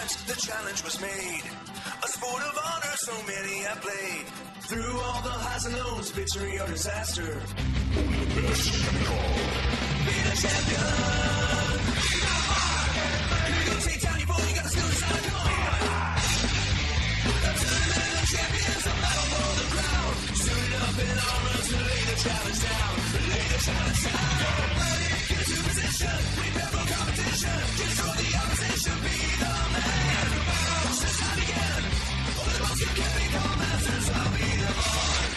tournament, the challenge was made. A sport of honor, so many have played. Through all the highs and lows, victory or disaster. Only the best can be called. Be the champion! You can take down your boy, you got the skill inside, come on! The tournament of champions, a battle for the crown. Suited up in armor to lay the challenge down. Lay the challenge down. Ready, get into position, prepare for competition. Destroy the opposition, be the man. It's the time again. All the most you can become masters, I'll be the mark.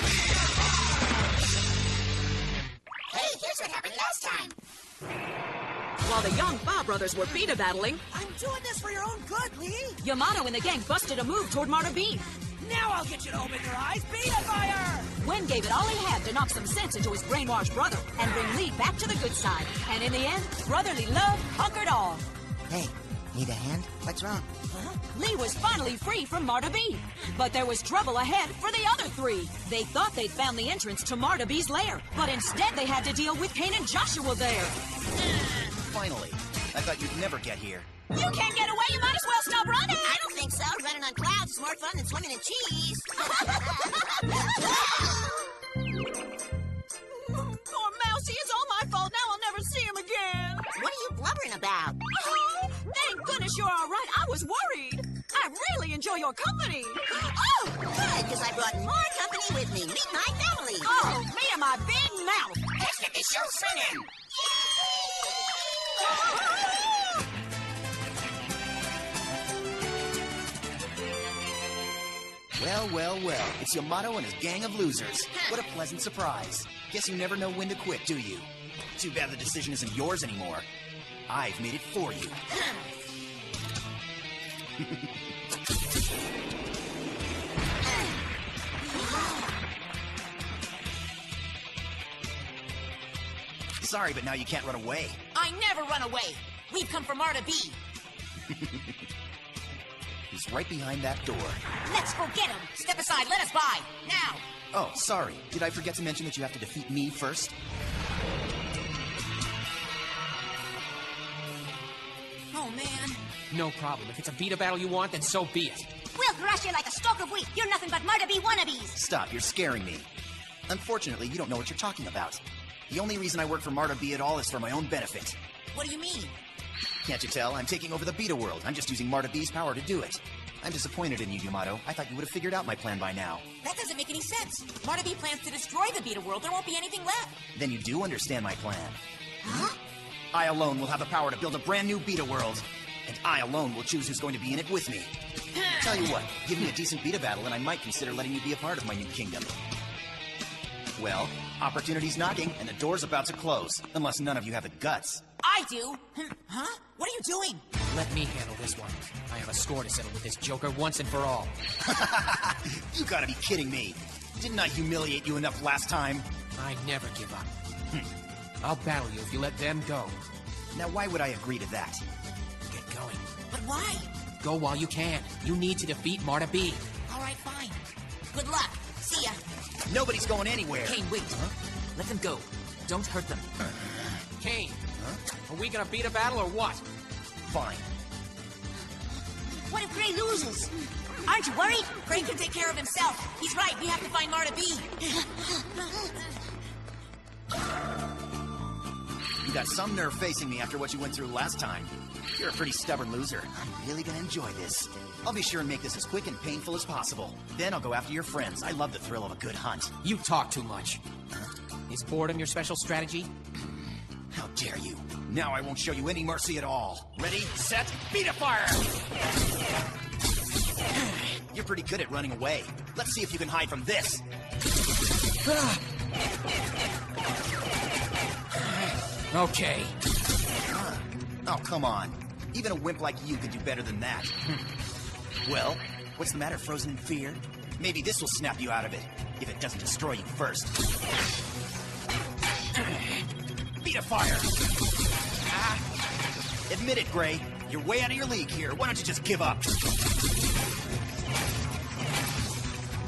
Be the mark. Hey, here's what happened last time. While the young Ba brothers were Beta battling, I'm doing this for your own good, Lee. Yamato and the gang busted a move toward Marta B. Now I'll get you to open your eyes. Beta fire! Wen gave it all he had to knock some sense into his brainwashed brother and bring Lee back to the good side. And in the end, brotherly love conquered all. Hey, need a hand? What's wrong? Lee was finally free from Marta B. But there was trouble ahead for the other three. They thought they'd found the entrance to Marta B's lair, but instead they had to deal with Kane and Joshua there. Finally. I thought you'd never get here. You can't get away, you might as well stop running! I don't think so. Running on clouds is more fun than swimming in cheese. Poor Mousy, it's all my fault. Now I'll never see him again. What are you blubbering about? Oh, thank goodness you're all right. I was worried. I really enjoy your company. Oh, Good, because I brought more company with me. Meet my family. oh, me and my big mouth. Let's get this show spinning. Well, well, well. It's Yamato and his gang of losers. What a pleasant surprise. Guess you never know when to quit, do you? Too bad the decision isn't yours anymore. I've made it for you. Sorry, but now you can't run away. I never run away. We've come from Marta B. He's right behind that door. Let's go get him. Step aside. Let us by. Now. Oh, sorry. Did I forget to mention that you have to defeat me first? Oh, man. No problem. If it's a Beta battle you want, then so be it. We'll crush you like a stalk of wheat. You're nothing but Marta B wannabes. Stop, you're scaring me. Unfortunately, you don't know what you're talking about. The only reason I work for Marta B at all is for my own benefit. What do you mean? Can't you tell? I'm taking over the Beta world. I'm just using Marta B's power to do it. I'm disappointed in you, Yamato. I thought you would have figured out my plan by now. That doesn't make any sense. Marta B plans to destroy the Beta world. There won't be anything left. Then you do understand my plan. Huh? I alone will have the power to build a brand new Beta world. And I alone will choose who's going to be in it with me. Tell you what, give me a decent Beta battle and I might consider letting you be a part of my new kingdom. Well, opportunity's knocking and the door's about to close. Unless none of you have the guts. I do. Huh? What are you doing? Let me handle this one. I have a score to settle with this Joker once and for all. You gotta be kidding me. Didn't I humiliate you enough last time? I never give up. I'll battle you if you let them go. Now why would I agree to that? Get going. But why? Go while you can. You need to defeat Marta B. All right, fine. Good luck. See ya. Nobody's going anywhere. Kane, wait. Let them go. Don't hurt them. Kane, are we gonna beat a battle or what? Fine. What if Gray loses? Aren't you worried? Gray can take care of himself. He's right. We have to find Marta B. You got some nerve facing me after what you went through last time. You're a pretty stubborn loser. I'm really gonna enjoy this. I'll be sure and make this as quick and painful as possible. Then I'll go after your friends. I love the thrill of a good hunt. You talk too much. Is boredom your special strategy? How dare you? Now I won't show you any mercy at all. Ready, set, beat a fire! You're pretty good at running away. Let's see if you can hide from this. Okay. Oh, come on. Even a wimp like you could do better than that. Well, what's the matter, frozen in fear? Maybe this will snap you out of it, if it doesn't destroy you first. Beat a fire! Admit it, Gray. You're way out of your league here. Why don't you just give up?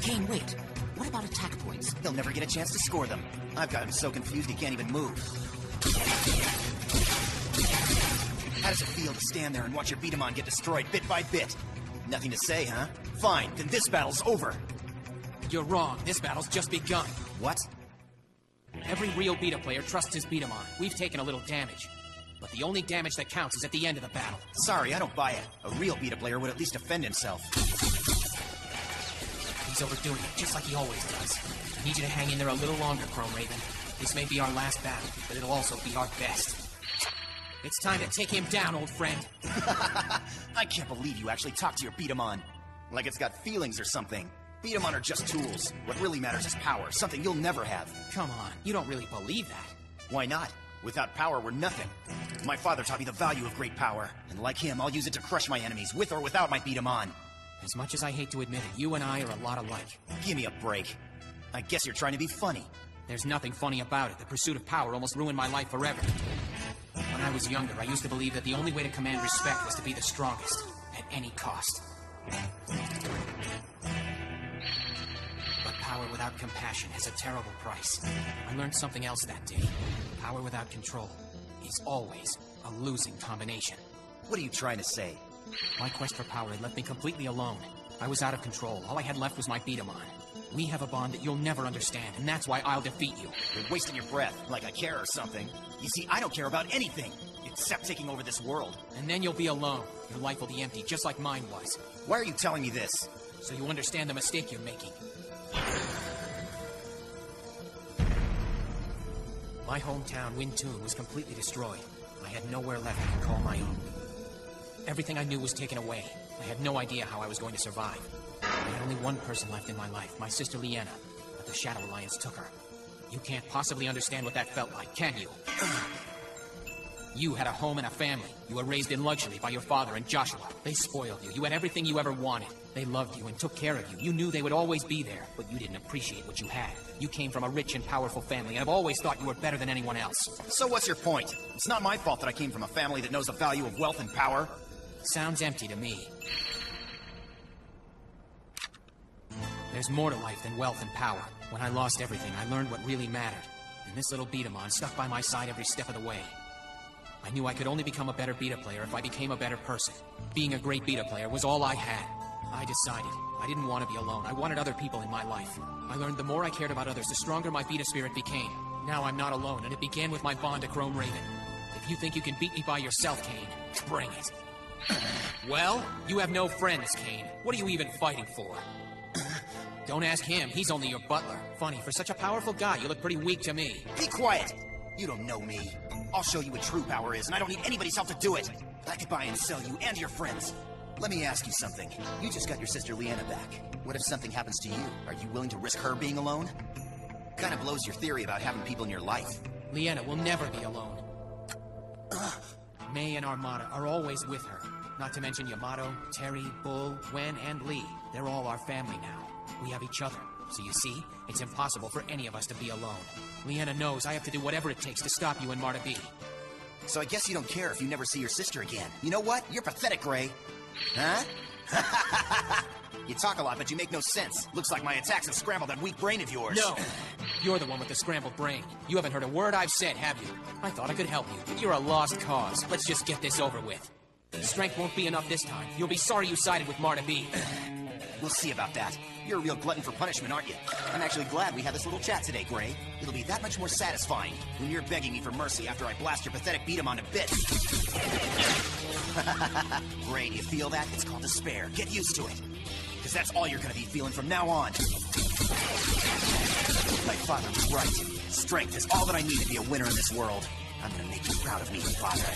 Kane, wait. What about attack points? He'll never get a chance to score them. I've got him so confused he can't even move. How does it feel to stand there and watch your Bedaman get destroyed bit by bit? Nothing to say, huh? Fine, then this battle's over. You're wrong. This battle's just begun. What? Every real Beta player trusts his Bedaman. We've taken a little damage. But the only damage that counts is at the end of the battle. Sorry, I don't buy it. A real Beta player would at least defend himself. He's overdoing it, just like he always does. I need you to hang in there a little longer, Chrome Raven. This may be our last battle, but it'll also be our best. It's time to take him down, old friend. I can't believe you actually talked to your Bedaman. Like it's got feelings or something. Bedaman are just tools. What really matters is power, something you'll never have. Come on, you don't really believe that. Why not? Without power, we're nothing. My father taught me the value of great power, and like him, I'll use it to crush my enemies, with or without my Bedaman. As much as I hate to admit it, you and I are a lot alike. Give me a break. I guess you're trying to be funny. There's nothing funny about it. The pursuit of power almost ruined my life forever. When I was younger, I used to believe that the only way to command respect was to be the strongest, at any cost. But power without compassion has a terrible price. I learned something else that day. Power without control is always a losing combination. What are you trying to say? My quest for power had left me completely alone. I was out of control. All I had left was my Bedaman. We have a bond that you'll never understand, and that's why I'll defeat you. You're wasting your breath, like I care or something. You see, I don't care about anything, except taking over this world. And then you'll be alone. Your life will be empty, just like mine was. Why are you telling me this? So you understand the mistake you're making. My hometown, Wintoon, was completely destroyed. I had nowhere left I could call my own. Everything I knew was taken away. I had no idea how I was going to survive. I had only one person left in my life, my sister Leanna, but the Shadow Alliance took her. You can't possibly understand what that felt like, can you? You had a home and a family. You were raised in luxury by your father and Joshua. They spoiled you. You had everything you ever wanted. They loved you and took care of you. You knew they would always be there, but you didn't appreciate what you had. You came from a rich and powerful family, and I've always thought you were better than anyone else. So what's your point? It's not my fault that I came from a family that knows the value of wealth and power. Sounds empty to me. There's more to life than wealth and power. When I lost everything, I learned what really mattered. And this little Bedaman stuck by my side every step of the way. I knew I could only become a better Beta player if I became a better person. Being a great Beta player was all I had. I decided I didn't want to be alone. I wanted other people in my life. I learned the more I cared about others, the stronger my Beta spirit became. Now I'm not alone, and it began with my bond to Chrome Raven. If you think you can beat me by yourself, Kane, bring it. Well, you have no friends, Kane. What are you even fighting for? Don't ask him, he's only your butler. Funny, for such a powerful guy, you look pretty weak to me. Be quiet! You don't know me. I'll show you what true power is, and I don't need anybody's help to do it. I could buy and sell you and your friends. Let me ask you something. You just got your sister Leanna back. What if something happens to you? Are you willing to risk her being alone? Kind of blows your theory about having people in your life. Leanna will never be alone. May and Armada are always with her. Not to mention Yamato, Terry, Bull, Gwen, and Lee. They're all our family now. We have each other. So you see, it's impossible for any of us to be alone. Leanna knows I have to do whatever it takes to stop you and Marta B. So I guess you don't care if you never see your sister again. You know what? You're pathetic, Gray. Huh? You talk a lot, but you make no sense. Looks like my attacks have scrambled that weak brain of yours. No! You're the one with the scrambled brain. You haven't heard a word I've said, have you? I thought I could help you, but you're a lost cause. Let's just get this over with. Strength won't be enough this time. You'll be sorry you sided with Marta B. We'll see about that. You're a real glutton for punishment, aren't you? I'm actually glad we had this little chat today, Gray. It'll be that much more satisfying when you're begging me for mercy after I blast your pathetic Bedaman to bits. Gray, do you feel that? It's called despair. Get used to it. Because that's all you're gonna be feeling from now on. My father was right. Strength is all that I need to be a winner in this world. I'm gonna make you proud of me, father.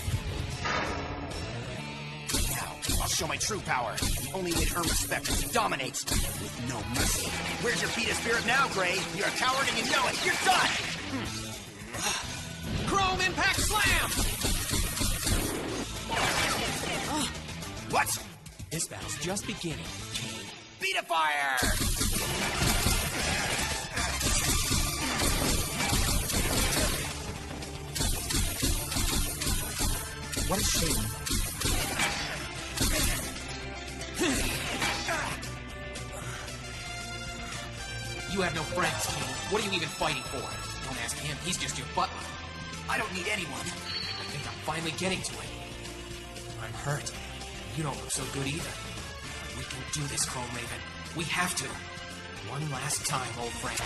Now, I'll show my true power. The only way to earn respect is to dominate with no mercy. Where's your Beta spirit now, Gray? You're a coward and you know it. You're done! Chrome Impact Slam! What? This battle's just beginning, Kane. Beta fire! What a shame. You have no friends, Kane. What are you even fighting for? Don't ask him, he's just your butler. I don't need anyone. I think I'm finally getting to it. I'm hurt. You don't look so good either. We can do this, Chrome Raven. We have to. One last time, old friend.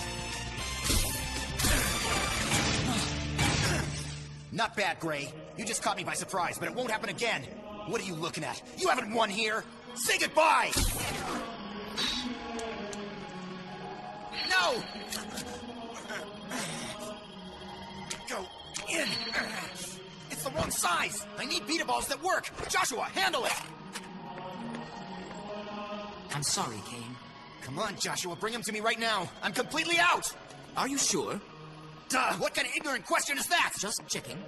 Not bad, Gray. You just caught me by surprise, but it won't happen again. What are you looking at? You haven't won here. Say goodbye! No! Go in. It's the wrong size. I need beat balls that work. Joshua, handle it. I'm sorry, Kane. Come on, Joshua, bring him to me right now. I'm completely out. Are you sure? Duh, what kind of ignorant question is that? Just checking.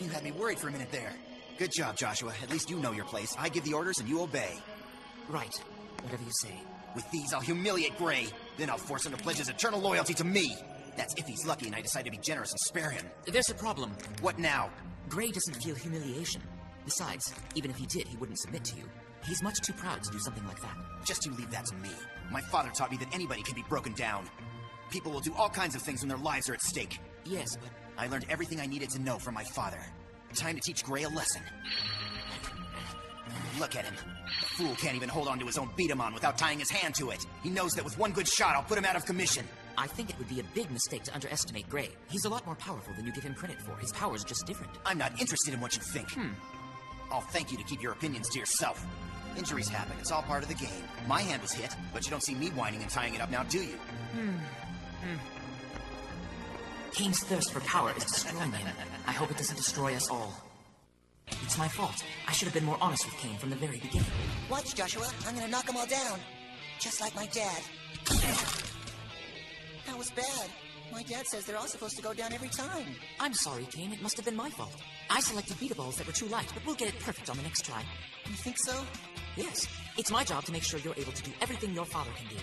You had me worried for a minute there. Good job, Joshua. At least you know your place. I give the orders and you obey. Right. Whatever you say. With these, I'll humiliate Gray. Then I'll force him to pledge his eternal loyalty to me. That's if he's lucky and I decide to be generous and spare him. There's a problem. What now? Gray doesn't feel humiliation. Besides, even if he did, he wouldn't submit to you. He's much too proud to do something like that. Just you leave that to me. My father taught me that anybody can be broken down. People will do all kinds of things when their lives are at stake. Yes, but I learned everything I needed to know from my father. Time to teach Gray a lesson. Look at him. The fool can't even hold on to his own Bedaman without tying his hand to it. He knows that with one good shot, I'll put him out of commission. I think it would be a big mistake to underestimate Gray. He's a lot more powerful than you give him credit for. His power's just different. I'm not interested in what you think. I'll thank you to keep your opinions to yourself. Injuries happen. It's all part of the game. My hand was hit, but you don't see me whining and tying it up now, do you? Kane's thirst for power is destroying him. I hope it doesn't destroy us all. It's my fault. I should have been more honest with Kane from the very beginning. Watch, Joshua. I'm gonna knock them all down. Just like my dad. That was bad. My dad says they're all supposed to go down every time. I'm sorry, Kane. It must have been my fault. I selected beat-a-balls that were too light, but we'll get it perfect on the next try. You think so? Yes. It's my job to make sure you're able to do everything your father can do.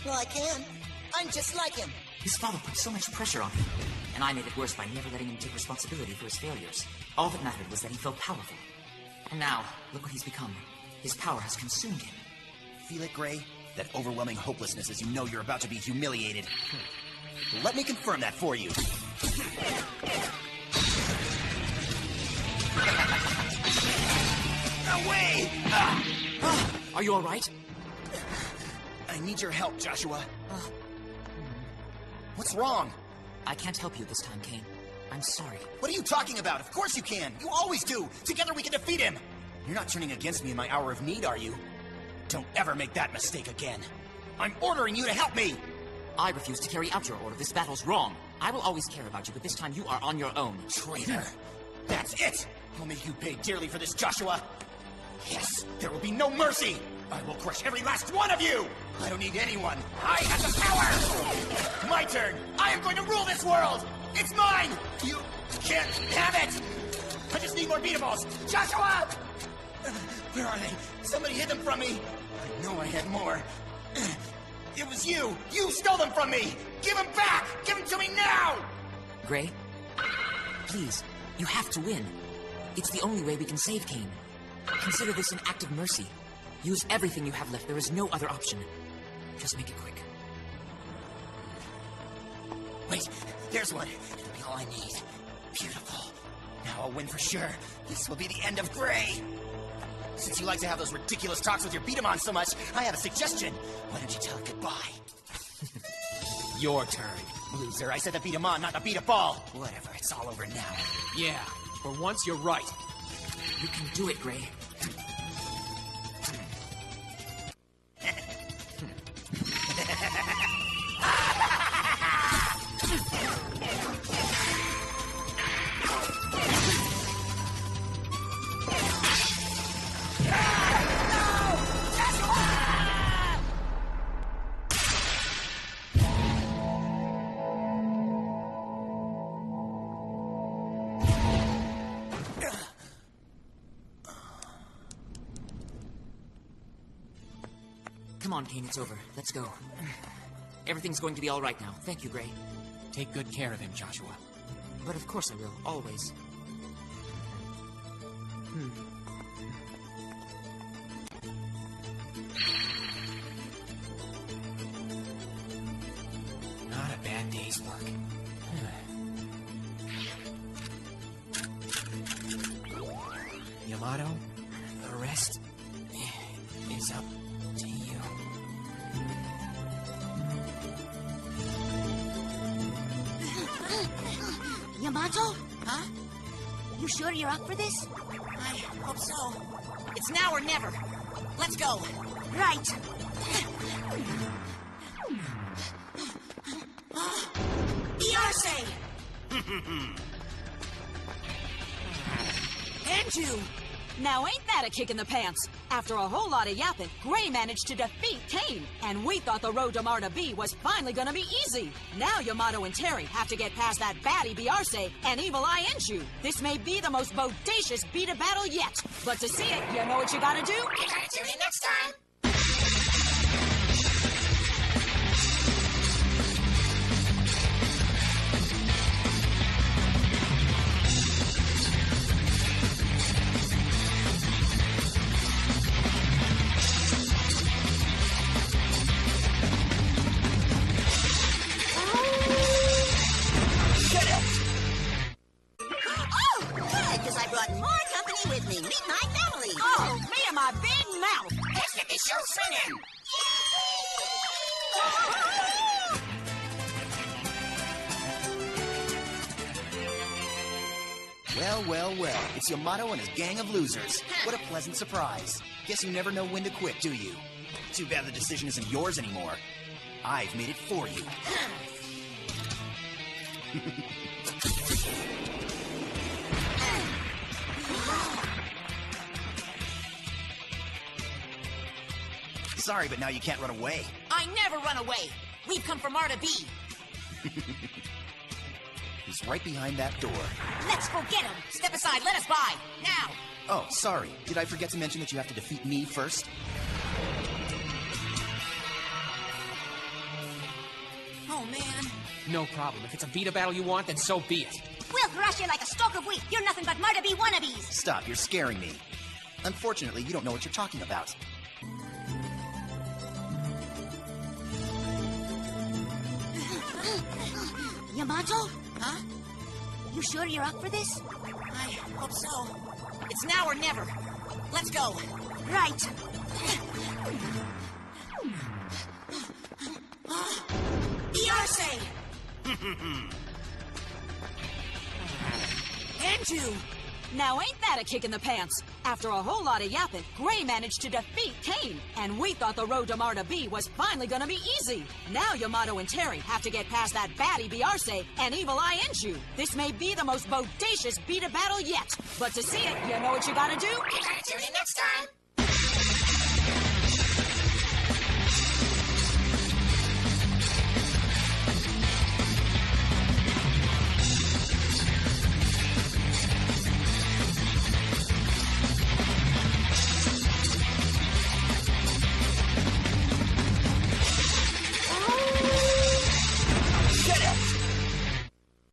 Well, I can. I'm just like him. His father put so much pressure on him, and I made it worse by never letting him take responsibility for his failures. All that mattered was that he felt powerful. And now, look what he's become. His power has consumed him. Feel it, Gray? That overwhelming hopelessness as you know you're about to be humiliated. Let me confirm that for you. Away! Are you all right? I need your help, Joshua. What's wrong? I can't help you this time, Kane. I'm sorry. What are you talking about? Of course you can. You always do. Together we can defeat him. You're not turning against me in my hour of need, are you? Don't ever make that mistake again. I'm ordering you to help me. I refuse to carry out your order. This battle's wrong. I will always care about you, but this time you are on your own. Traitor. That's it. I'll make you pay dearly for this, Joshua. Yes, there will be no mercy. I will crush every last one of you. I don't need anyone. I have the power. My turn. I am going to rule this world. It's mine. You can't have it. I just need more beat-a-balls. Joshua! Where are they? Somebody hid them from me. I know I had more. It was you. You stole them from me. Give them back. Give them to me now. Gray, please, you have to win. It's the only way we can save Kane. Consider this an act of mercy. Use everything you have left. There is no other option. Just make it quick. Wait, there's one. It'll be all I need. Beautiful. Now I'll win for sure. This will be the end of Gray. Since you like to have those ridiculous talks with your Bedaman so much, I have a suggestion. Why don't you tell it goodbye? Your turn. Loser, I said the Bedaman, not the beat-a-ball. Whatever, it's all over now. Yeah, for once you're right. You can do it, Gray. Come on, Kane, it's over. Let's go. Everything's going to be all right now. Thank you, Gray. Take good care of him, Joshua. But of course I will, always. Not a bad day's work. Yamato. The rest is up to you. Yamato? Huh? You sure you're up for this? I hope so. It's now or never. Let's go. Right. Beyonce! Anju! Now ain't that a kick in the pants? After a whole lot of yapping, Gray managed to defeat Kane. And we thought the road to Marta B was finally gonna be easy. Now Yamato and Terry have to get past that baddie Beyarce and Evil Eye Enju. This may be the most bodacious beat-a battle yet. But to see it, you know what you gotta do? You gotta tune in next time. Because I brought more company with me. Meet my family. Oh, me and my big mouth. Let's get this show spinning. Well, well, well. It's Yamato and his gang of losers. What a pleasant surprise. Guess you never know when to quit, do you? Too bad the decision isn't yours anymore. I've made it for you. Sorry, but now you can't run away. I never run away. We've come for Marta B. He's right behind that door. Let's go get him. Step aside. Let us by. Now. Oh, sorry. Did I forget to mention that you have to defeat me first? Oh, man. No problem. If it's a beat-a battle you want, then so be it. We'll thrash you like a stalk of wheat. You're nothing but Marta B wannabes. Stop, you're scaring me. Unfortunately, you don't know what you're talking about. Yamato? Huh? You sure you're up for this? I hope so. It's now or never. Let's go. Right. Beyonce! Anju! Now ain't that a kick in the pants? After a whole lot of yapping, Gray managed to defeat Kane. And we thought the road to Marta B was finally gonna be easy. Now Yamato and Terry have to get past that baddie Beyarce and Evil Eye Enju. This may be the most bodacious beat-a battle yet. But to see it, you know what you gotta do? You gotta tune in next time.